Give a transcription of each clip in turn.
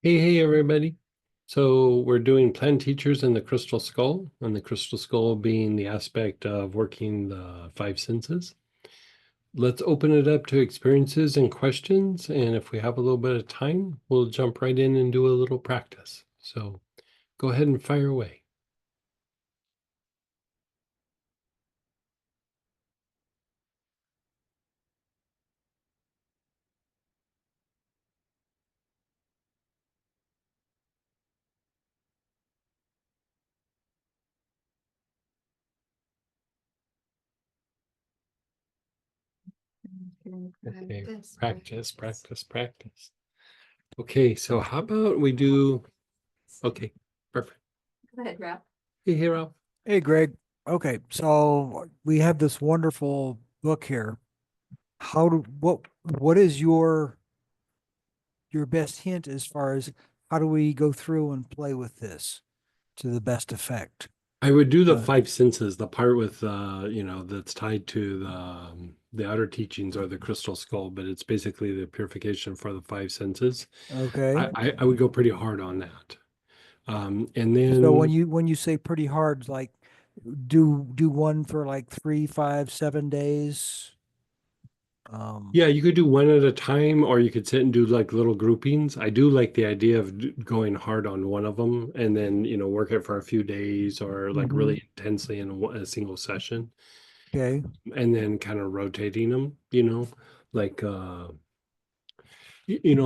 Hey, everybody. So we're doing Plan Teachers and the Crystal Skull, and the Crystal Skull being the aspect of working the five senses. Let's open it up to experiences and questions, and if we have a little bit of time, we'll jump right in and do a little practice. So go ahead and fire away. Okay, practice, practice, practice. Okay, so how about we do, okay, perfect. Go ahead, Rob. Hey, Hero. Hey, Greg. Okay, so we have this wonderful book here. What is your best hint as far as how do we go through and play with this to the best effect? I would do the Uh, five senses, the part with that's tied to the outer teachings or the crystal skull, but it's basically the purification for the five senses. okay. I would go pretty hard on that. And So then when you say pretty hard, like do one for like 3, 5, 7 days. Um, yeah, you could do one at a time, or you could sit and do like little groupings. I do like the idea of going hard on one of them and then, work it for a few days or like mhm, really intensely in a single session okay. and then kind of rotating them, like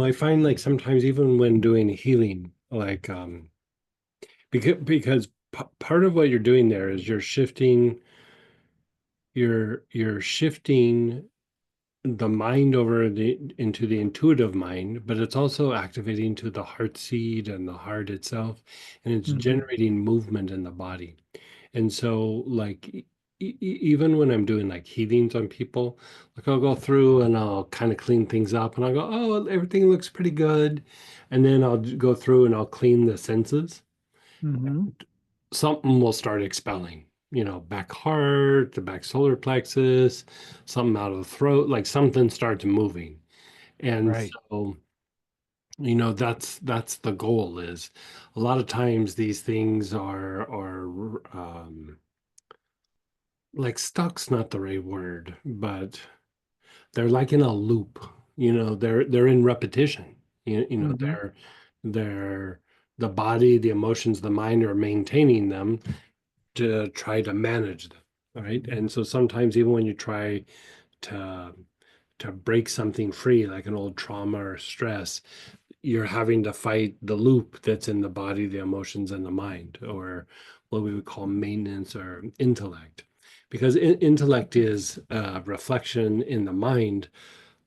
I find like sometimes even when doing healing, like because part of what you're doing there is you're shifting the mind over into the intuitive mind, but it's also activating to the heart seed and the heart itself, and it's Mhm, generating movement in the body. And so, like, even when I'm doing like healings on people, like I'll go through and I'll kind of clean things up and I'll go, oh, everything looks pretty good. And then I'll go through and I'll clean the senses. mhm, Something will start expelling, back heart, the back solar plexus, something out of the throat, like something starts moving. And right. so, that's the goal is a lot of times these things are like stuck's not the right word, but they're like in a loop. They're in repetition. Mhm, They're the body, the emotions, the mind are maintaining them to try to manage them. All right. And so sometimes even when you try to break something free, like an old trauma or stress, you're having to fight the loop that's in the body, the emotions, and the mind, or what we would call maintenance or intellect. Because intellect is a reflection in the mind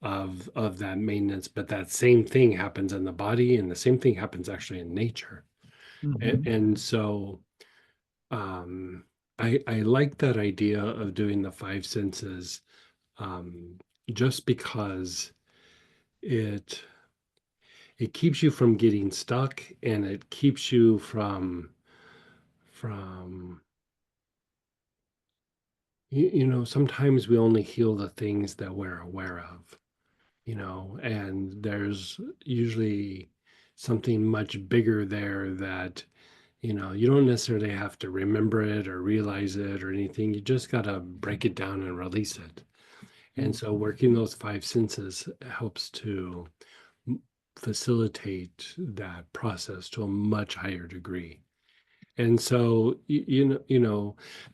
of that maintenance, but that same thing happens in the body, and the same thing happens actually in nature. And, mhm, and so um, I like that idea of doing the five senses um, just because it it keeps you from getting stuck and it keeps you from sometimes we only heal the things that we're aware of, and there's usually something much bigger there that you don't necessarily have to remember it or realize it or anything. You just got to break it down and release it. And so working those five senses helps to facilitate that process to a much higher degree. And so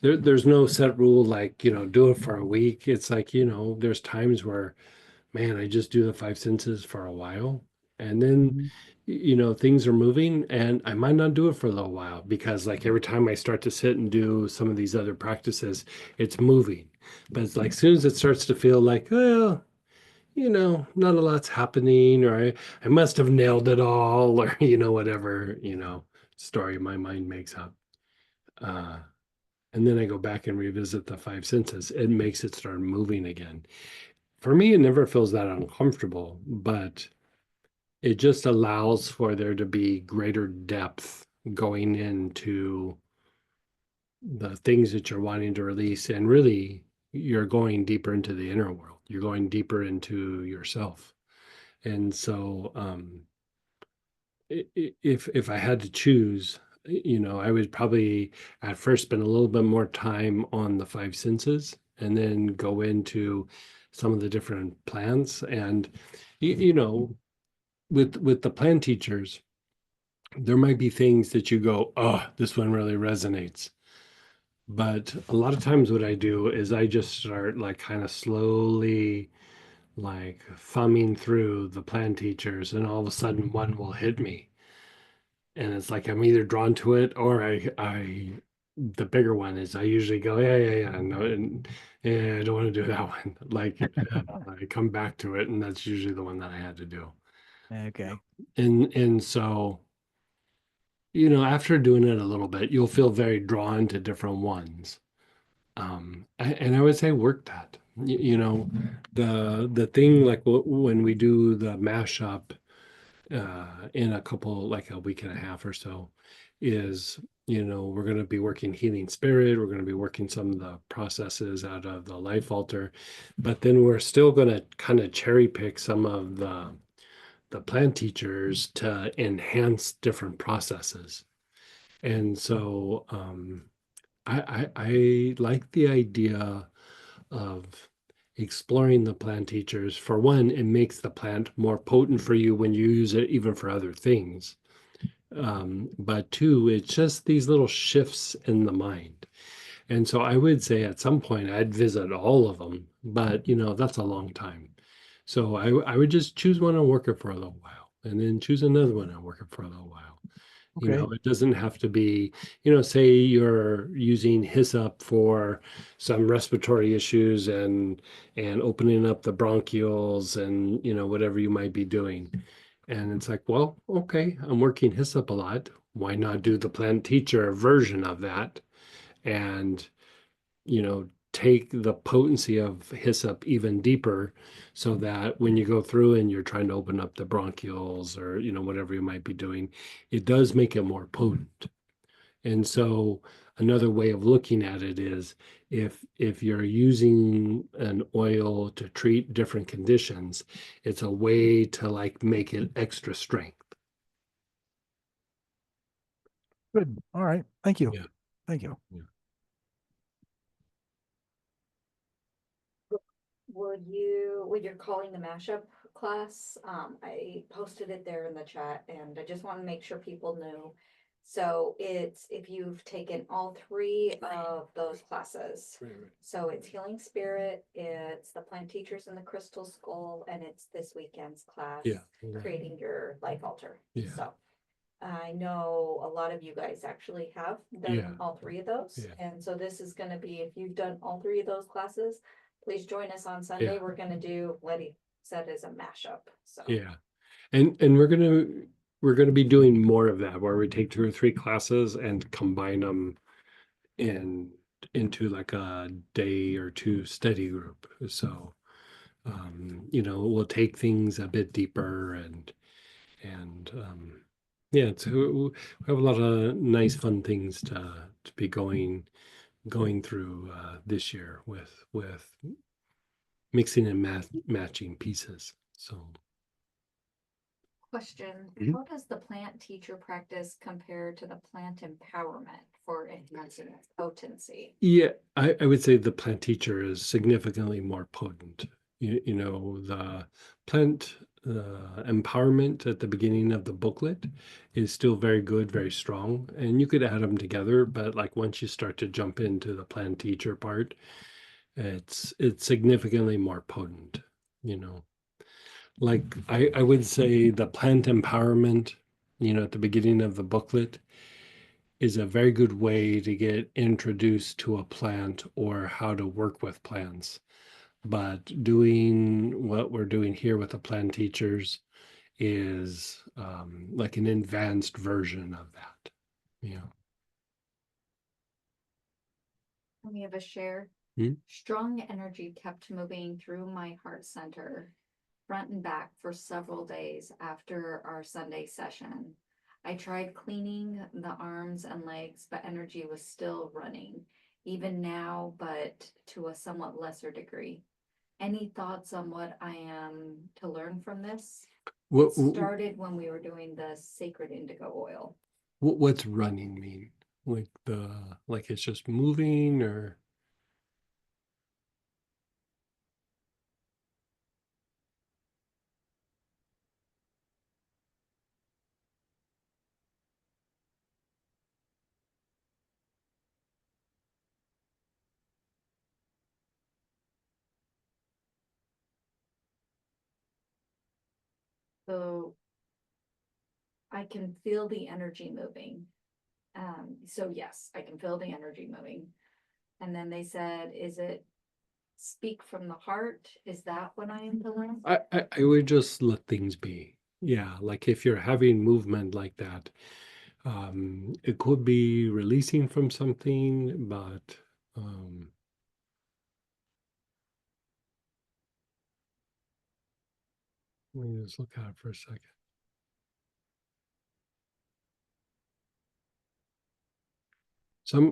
there's no set rule like, do it for a week. It's like, there's times where, man, I just do the five senses for a while. And then, mhm, things are moving and I might not do it for a little while because like every time I start to sit and do some of these other practices, it's moving. But it's like as soon as it starts to feel like, well, not a lot's happening, or I must have nailed it all, or, whatever, story my mind makes up. Uh, and then I go back and revisit the five senses. It makes it start moving again. For me, it never feels that uncomfortable, but it just allows for there to be greater depth going into the things that you're wanting to release. And really, you're going deeper into the inner world, you're going deeper into yourself. And so, if I had to choose, I would probably at first spend a little bit more time on the five senses and then go into some of the different plans. And with the plan teachers, there might be things that you go, oh, this one really resonates. But a lot of times what I do is I just start like kind of slowly like thumbing through the plan teachers, and all of a sudden one will hit me. And it's like I'm either drawn to it or the bigger one is I usually go, yeah, yeah, yeah, no, and yeah, I don't want to do that one. Like I come back to it, and that's usually the one that I had to do. Okay. And so, after doing it a little bit, you'll feel very drawn to different ones. And I would say work that. The thing like when we do the mashup in a couple, like a week and a half or so, is we're going to be working healing spirit. We're going to be working some of the processes out of the life altar, but then we're still going to kind of cherry pick some of the plant teachers to enhance different processes. And so I like the idea of exploring the plant teachers. For one, it makes the plant more potent for you when you use it, even for other things. But two, it's just these little shifts in the mind. And so I would say at some point I'd visit all of them, but that's a long time. So I would just choose one and work it for a little while, and then choose another one and work it for a little while. Okay. It doesn't have to be, say you're using hyssop for some respiratory issues and opening up the bronchioles and whatever you might be doing. And it's like, well, okay, I'm working hyssop a lot. Why not do the plant teacher version of that? And take the potency of hyssop even deeper so that when you go through and you're trying to open up the bronchioles or whatever you might be doing, it does make it more potent. And so another way of looking at it is if you're using an oil to treat different conditions, it's a way to like make it extra strength. Good. All right. Thank you. Yeah. Thank you. Yeah. When you're calling the mashup class, I posted it there in the chat and I just want to make sure people knew. So it's if you've taken all three of those classes. Right. So it's Healing Spirit, it's the Plant Teachers in the Crystal Skull, and it's this weekend's class. Yeah. Creating your life altar. Yeah. So I know a lot of you guys actually have done Yeah. all three of those. Yeah. And so this is gonna be, if you've done all three of those classes, please join us on Sunday. Yeah. We're gonna do what he said is a mashup, so. Yeah. And we're gonna be doing more of that where we take 2 or 3 classes and combine them into like a day or two study group. So we'll take things a bit deeper and yeah, it's we have a lot of nice fun things to be going through this year with mixing and matching pieces. So Question, Mhm. how does the plant teacher practice compare to the plant empowerment for enhancing its potency? yeah, I would say the plant teacher is significantly more potent. The plant empowerment at the beginning of the booklet is still very good, very strong, and you could add them together. But like once you start to jump into the plant teacher part, it's significantly more potent. Like I would say the plant empowerment, at the beginning of the booklet is a very good way to get introduced to a plant or how to work with plants. But doing what we're doing here with the plant teachers is like an advanced version of that. We have a share. Hmm? Strong energy kept moving through my heart center, front and back for several days after our Sunday session. I tried cleaning the arms and legs, but energy was still running, even now, but to a somewhat lesser degree. Any thoughts on what I am to learn from this? What, Started when we were doing the sacred indigo oil. what's running mean? Like it's just moving or? So I can feel the energy moving. So yes, I can feel the energy moving. And then they said, is it speak from the heart? Is that what I am feeling? I would just let things be. Yeah, like if you're having movement like that, it could be releasing from something, but let me just look at it for a second.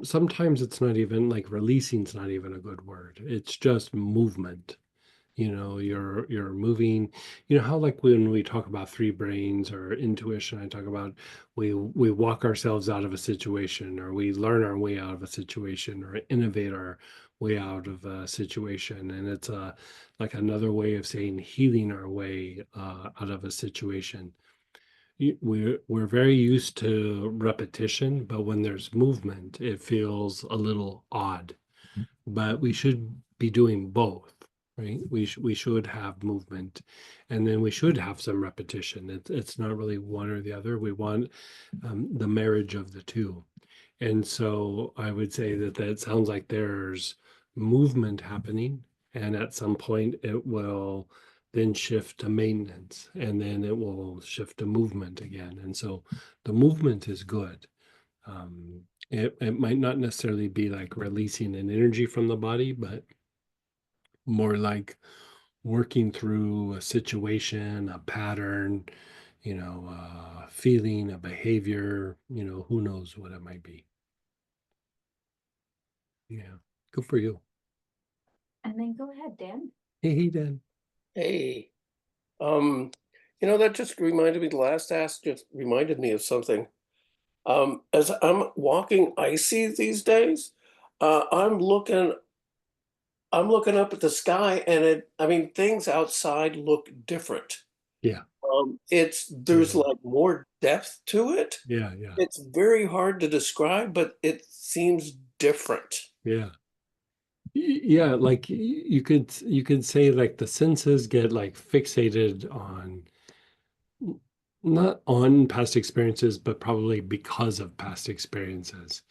Sometimes it's not even like releasing's not even a good word. It's just movement. You're moving. You know how like when we talk about three brains or intuition, I talk about we walk ourselves out of a situation, or we learn our way out of a situation, or innovate our way out of a situation. And it's like another way of saying healing our way out of a situation. We're very used to repetition, but when there's movement, it feels a little odd. But we should be doing both, right? We should have movement, and then we should have some repetition. It's not really one or the other. We want the marriage of the two. And so I would say that sounds like there's movement happening, and at some point it will then shift to maintenance, and then it will shift to movement again. And so the movement is good. It might not necessarily be like releasing an energy from the body, but more like working through a situation, a pattern, a feeling, a behavior, who knows what it might be. Yeah. Good for you. And then go ahead, Dan. Hey, Dan. Hey, um, that just reminded me, the last ask just reminded me of something. As I'm walking icy these days, I'm looking up at the sky and I mean, things outside look different. Yeah. There's Yeah. like more depth to it. Yeah. Yeah. It's very hard to describe, but it seems different. Yeah. Yeah, like you could say like the senses get like fixated on not on past experiences, but probably because of past experiences.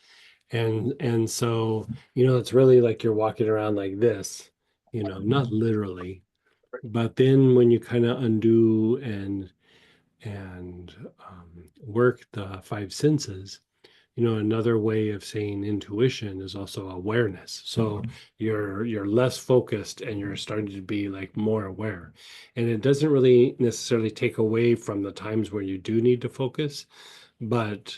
And so, it's really like you're walking around like this, not literally, but then when you kind of undo and work the five senses, another way of saying intuition is also awareness. So you're less focused and you're starting to be like more aware. And it doesn't really necessarily take away from the times where you do need to focus, but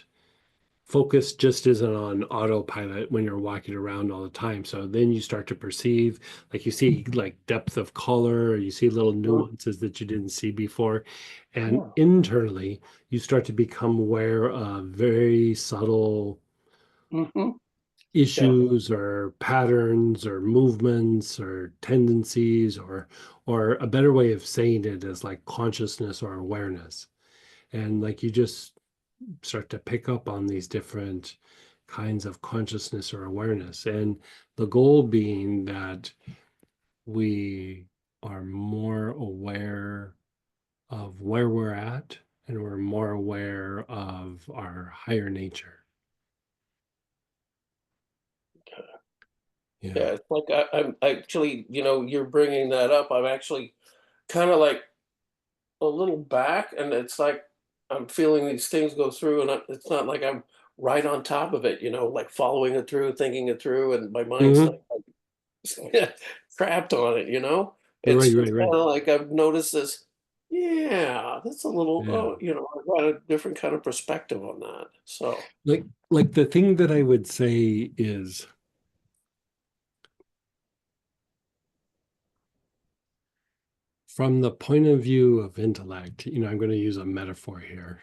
focus just isn't on autopilot when you're walking around all the time. So then you start to perceive, like you see like depth of color, or you see little nuances that you didn't see before. And Yeah. internally, you start to become aware of very subtle Hmm. Yeah. issues or patterns or movements or tendencies, or a better way of saying it is like consciousness or awareness. And like you just start to pick up on these different kinds of consciousness or awareness. And the goal being that we are more aware of where we're at, and we're more aware of our higher nature. Yeah. Yeah, it's like I'm actually, you're bringing that up. I'm actually kind of like a little back, and it's like I'm feeling these things go through, and it's not like I'm right on top of it, like following it through, thinking it through, and my mind's Mhm. not like trapped on it. Right, It's right, right. kind of like I've noticed this. Yeah, that's a little. Yeah. Oh, I've got a different kind of perspective on that. So Like the thing that I would say is from the point of view of intellect, I'm going to use a metaphor here.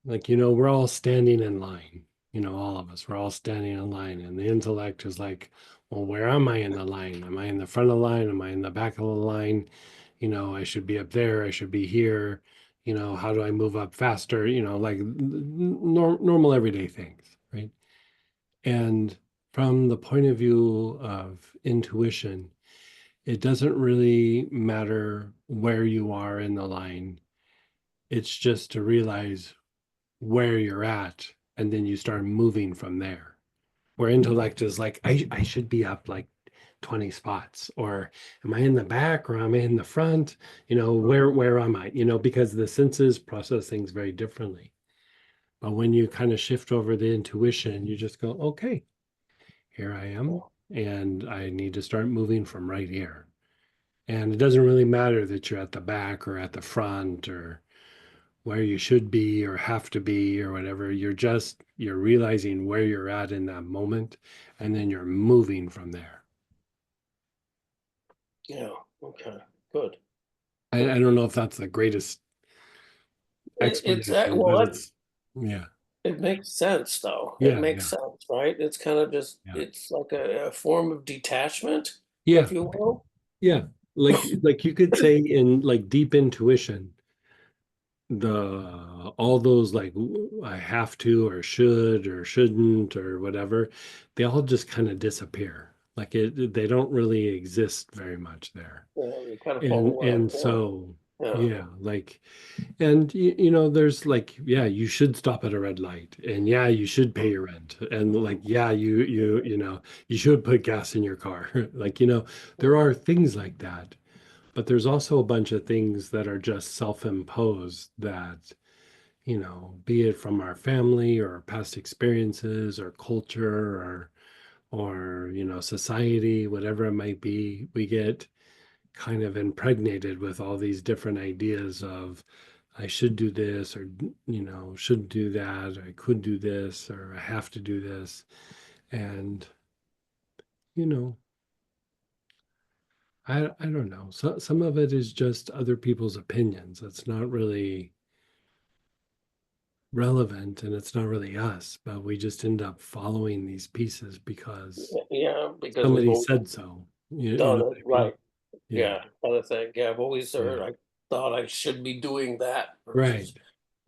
Like, we're all standing in line, all of us, we're all standing in line. And the intellect is like, well, where am I in the line? Am I in the front of the line? Am I in the back of the line? I should be up there. I should be here. How do I move up faster? Like normal everyday things, right? And from the point of view of intuition, it doesn't really matter where you are in the line. It's just to realize where you're at, and then you start moving from there. Where intellect is like, I should be up like 20 spots, or am I in the back or am I in the front? Where am I? Because the senses process things very differently. But when you kind of shift over the intuition, you just go, okay, here I am, and I need to start moving from right here. And it doesn't really matter that you're at the back or at the front or where you should be or have to be or whatever. You're realizing where you're at in that moment, and then you're moving from there. Yeah. Okay. Good. I don't know if that's the greatest explanation, Well, but yeah, it makes sense though. It yeah, makes yeah, sense, right? It's kind of just, yeah, it's like a form of detachment, yeah, if you will. yeah. Like you could say in like deep intuition, all those like I have to or should or shouldn't or whatever, they all just kind of disappear. Like they don't really exist very much there. They kind of fall And away. and so Yeah. yeah, like, and there's like, yeah, you should stop at a red light, and yeah, you should pay your rent, and like, yeah, you should put gas in your car. Like, there are things like that. But there's also a bunch of things that are just self-imposed that, be it from our family or past experiences or culture or society, whatever it might be, we get kind of impregnated with all these different ideas of I should do this, or should do that, or I could do this, or I have to do this. And you know I don't know, so some of it is just other people's opinions. It's not really relevant, and it's not really us, but we just end up following these pieces because Yeah, because we've somebody always said so. You done know it what I mean? right. Yeah, Yeah, kind of thing. Yeah, I've always yeah, heard, I thought I should be doing that right, versus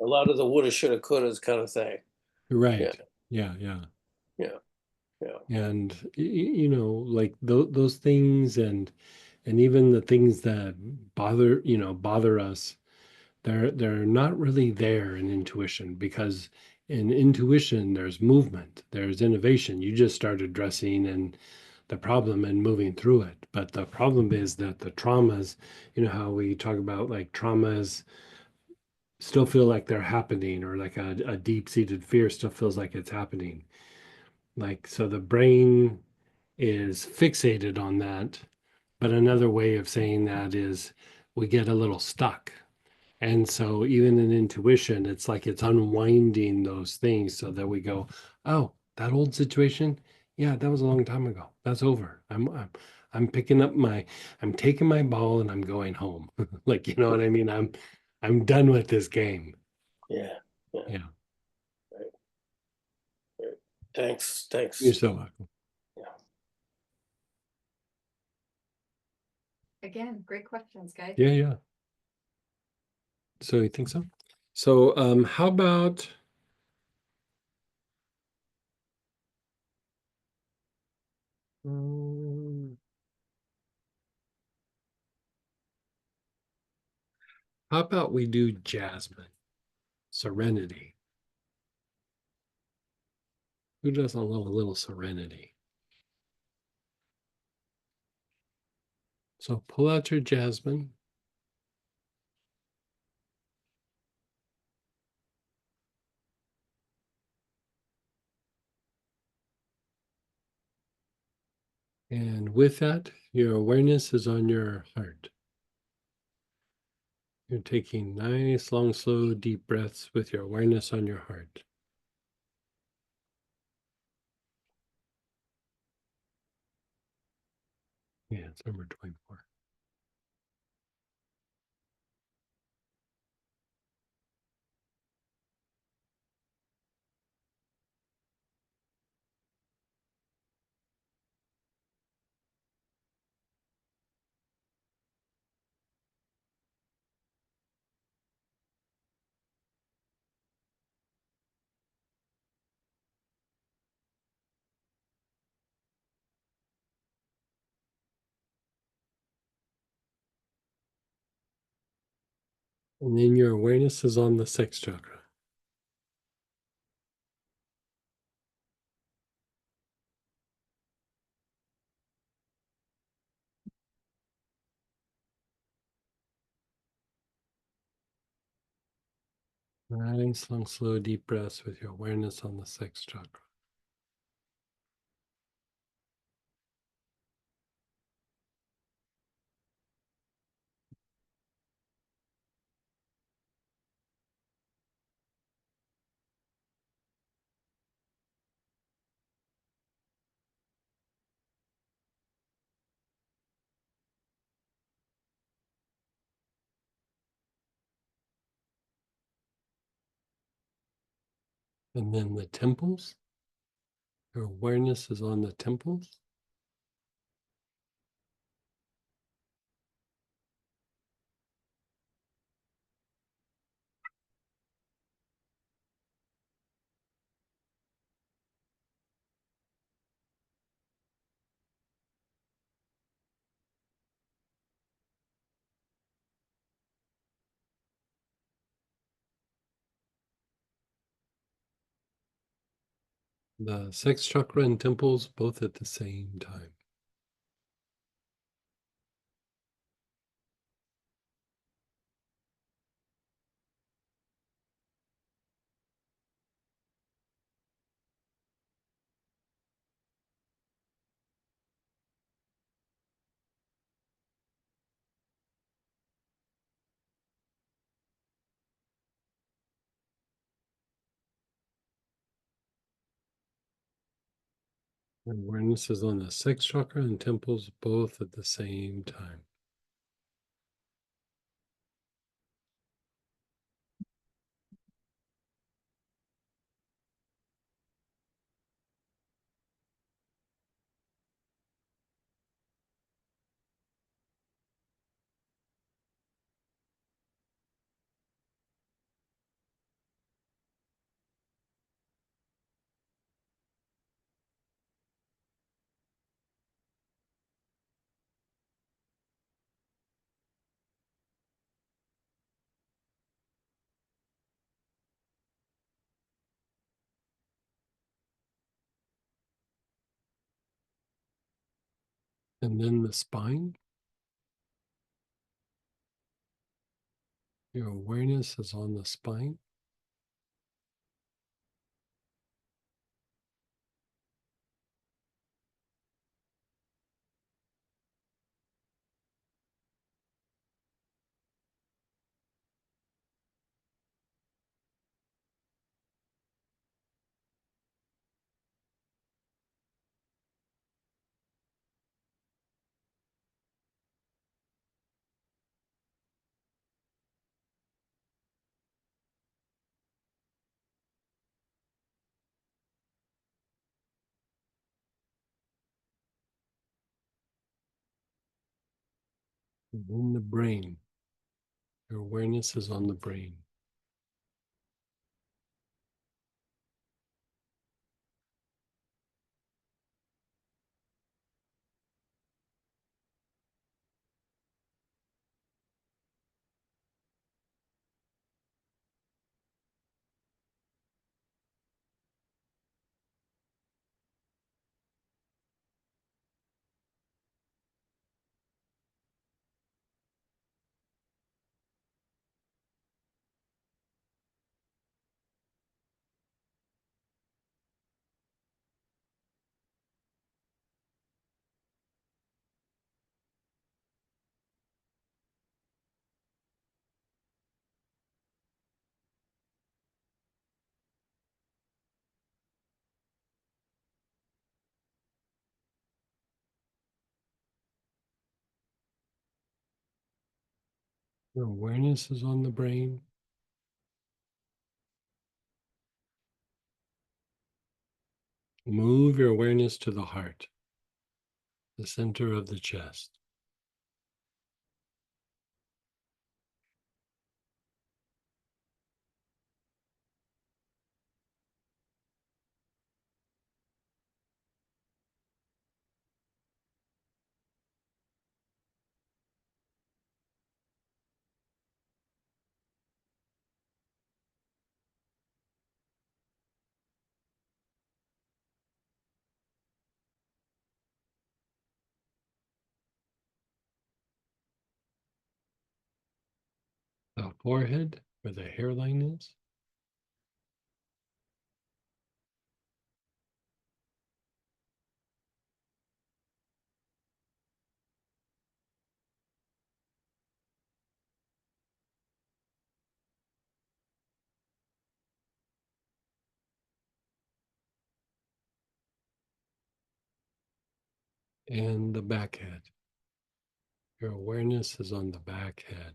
a lot of the woulda, shoulda, couldas kind of thing. Yeah, right, yeah, yeah. yeah, yeah. And like those things, and even the things that bother us, they're not really there in intuition, because in intuition there's movement, there's innovation. You just started addressing and the problem and moving through it. But the problem is that the traumas, how we talk about like traumas still feel like they're happening, or like a deep-seated fear still feels like it's happening. Like, so the brain is fixated on that. But another way of saying that is we get a little stuck. And so even in intuition, it's like it's unwinding those things so that we go, oh, that old situation, yeah, that was a long time ago. That's over. I'm picking up I'm taking my ball and I'm going home. Like, you know what I mean? I'm done with this game. Yeah, yeah. Yeah. Right, right. Thanks, You're thanks. so welcome. Yeah. Again, great questions, guys. Yeah, yeah. So you think so? So how about um, how about we do Jasmine, Serenity? Who doesn't love a little serenity? So pull out your Jasmine. And with that, your awareness is on your heart. You're taking nice, long, slow, deep breaths with your awareness on your heart. Yeah, it's number 24. And then your awareness is on the sex chakra. Nice, long, slow, deep breaths with your awareness on the sex chakra. And then the temples. Your awareness is on the temples. The sex chakra and temples both at the same time. Awareness is on the sex chakra and temples both at the same time. And then the spine. Your awareness is on the spine. And then the brain. Your awareness is on the brain. Your awareness is on the brain. Move your awareness to the heart, the center of the chest. forehead where the hairline is. And the back head. Your awareness is on the back head.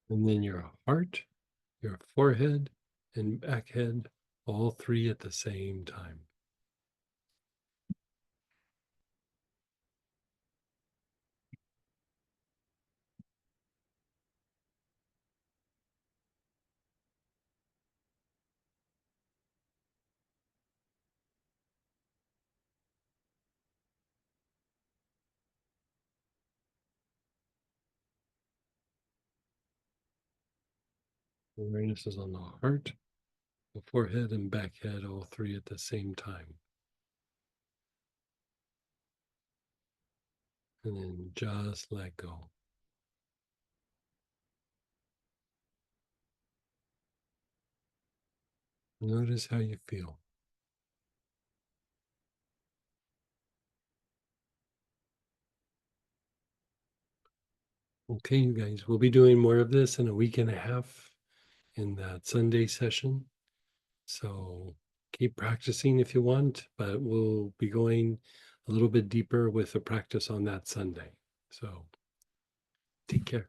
And then your heart, your forehead, and back head, all three at the same time. Awareness is on the heart, the forehead, and back head, all three at the same time. And then just let go. Notice how you feel. Okay, you guys, we'll be doing more of this in a week and a half in that Sunday session. So keep practicing if you want, but we'll be going a little bit deeper with the practice on that Sunday. So take care.